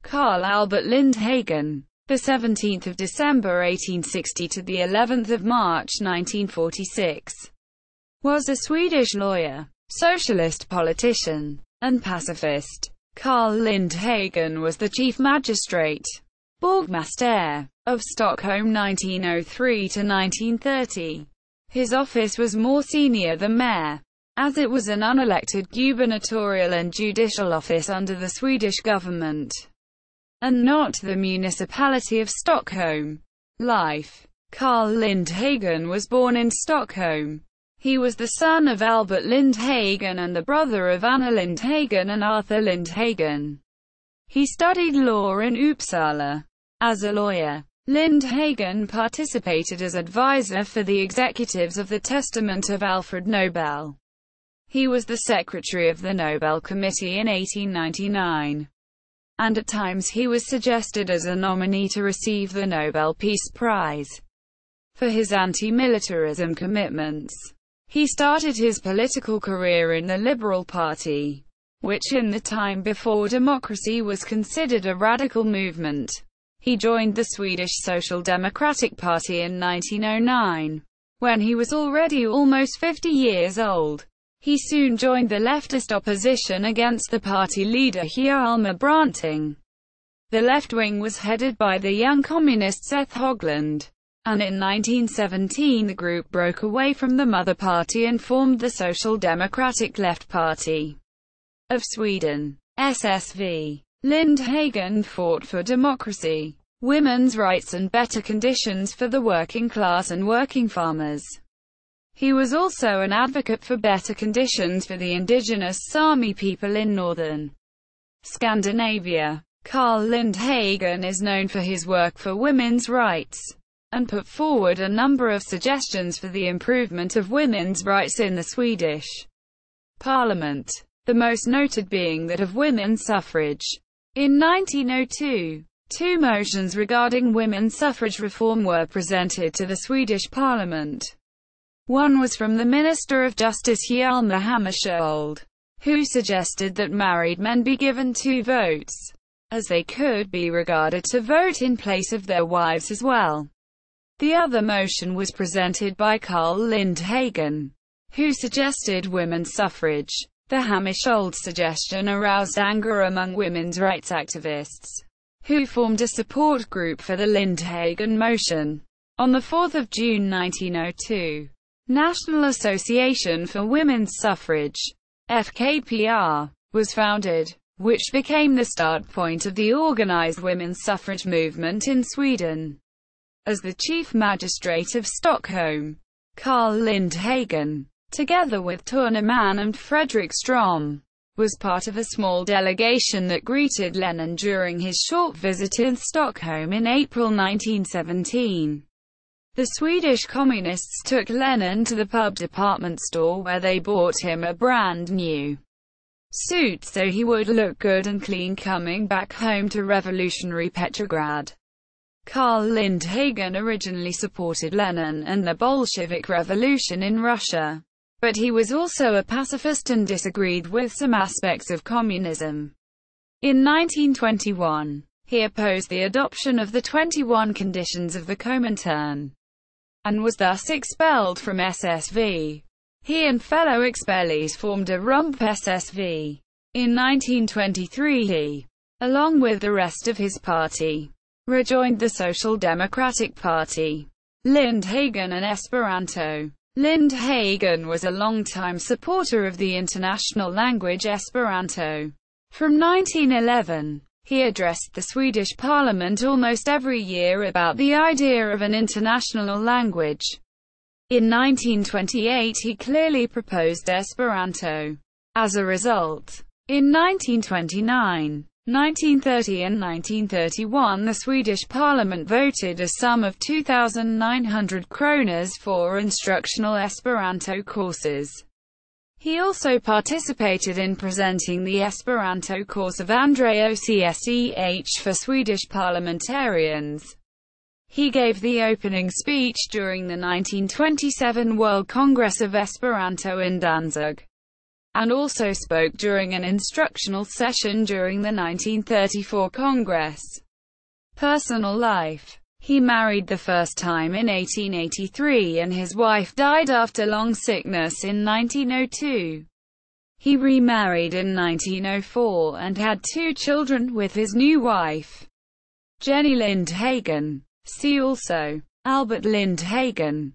Carl Albert Lindhagen, the 17th of December 1860 to the 11th of March 1946, was a Swedish lawyer, socialist politician, and pacifist. Carl Lindhagen was the Chief Magistrate, Borgmästare, of Stockholm 1903 to 1930. His office was more senior than mayor, as it was an unelected gubernatorial and judicial office under the Swedish government, and not the Municipality of Stockholm. Life. Carl Lindhagen was born in Stockholm. He was the son of Albert Lindhagen and the brother of Anna Lindhagen and Arthur Lindhagen. He studied law in Uppsala. As a lawyer, Lindhagen participated as advisor for the executives of the Testament of Alfred Nobel. He was the secretary of the Nobel Committee in 1899. And at times he was suggested as a nominee to receive the Nobel Peace Prize for his anti-militarism commitments. He started his political career in the Liberal Party, which in the time before democracy was considered a radical movement. He joined the Swedish Social Democratic Party in 1909, when he was already almost 50 years old. He soon joined the leftist opposition against the party leader Hjalmar Branting. The left wing was headed by the young communist Seth Höglund, and in 1917 the group broke away from the mother party and formed the Social Democratic Left Party of Sweden, SSV. Lindhagen fought for democracy, women's rights and better conditions for the working class and working farmers. He was also an advocate for better conditions for the indigenous Sami people in northern Scandinavia. Carl Lindhagen is known for his work for women's rights, and put forward a number of suggestions for the improvement of women's rights in the Swedish Parliament, the most noted being that of women's suffrage. In 1902, two motions regarding women's suffrage reform were presented to the Swedish Parliament. One was from the Minister of Justice Hjalmar Hammarskjöld, who suggested that married men be given 2 votes, as they could be regarded to vote in place of their wives as well. The other motion was presented by Carl Lindhagen, who suggested women's suffrage. The Hammarskjöld suggestion aroused anger among women's rights activists, who formed a support group for the Lindhagen motion. On 4 June 1902, National Association for Women's Suffrage, FKPR, was founded, which became the start point of the organized women's suffrage movement in Sweden. As the Chief Magistrate of Stockholm, Carl Lindhagen, together with Torneman and Fredrik Strom, was part of a small delegation that greeted Lenin during his short visit in Stockholm in April 1917. The Swedish Communists took Lenin to the pub department store where they bought him a brand new suit so he would look good and clean coming back home to revolutionary Petrograd. Carl Lindhagen originally supported Lenin and the Bolshevik Revolution in Russia, but he was also a pacifist and disagreed with some aspects of communism. In 1921, he opposed the adoption of the 21 conditions of the Comintern, and was thus expelled from SSV. He and fellow expellees formed a rump SSV. In 1923 he, along with the rest of his party, rejoined the Social Democratic Party. Lindhagen and Esperanto. Lindhagen was a long-time supporter of the international language Esperanto. From 1911, he addressed the Swedish Parliament almost every year about the idea of an international language. In 1928 he clearly proposed Esperanto. As a result, in 1929, 1930 and 1931 the Swedish Parliament voted a sum of 2,900 kronor for instructional Esperanto courses. He also participated in presenting the Esperanto course of Andrei Ocsheh for Swedish parliamentarians. He gave the opening speech during the 1927 World Congress of Esperanto in Danzig. and also spoke during an instructional session during the 1934 Congress. Personal life. He married the first time in 1883 and his wife died after long sickness in 1902. He remarried in 1904 and had 2 children with his new wife, Jenny Lindhagen. See also Albert Lindhagen.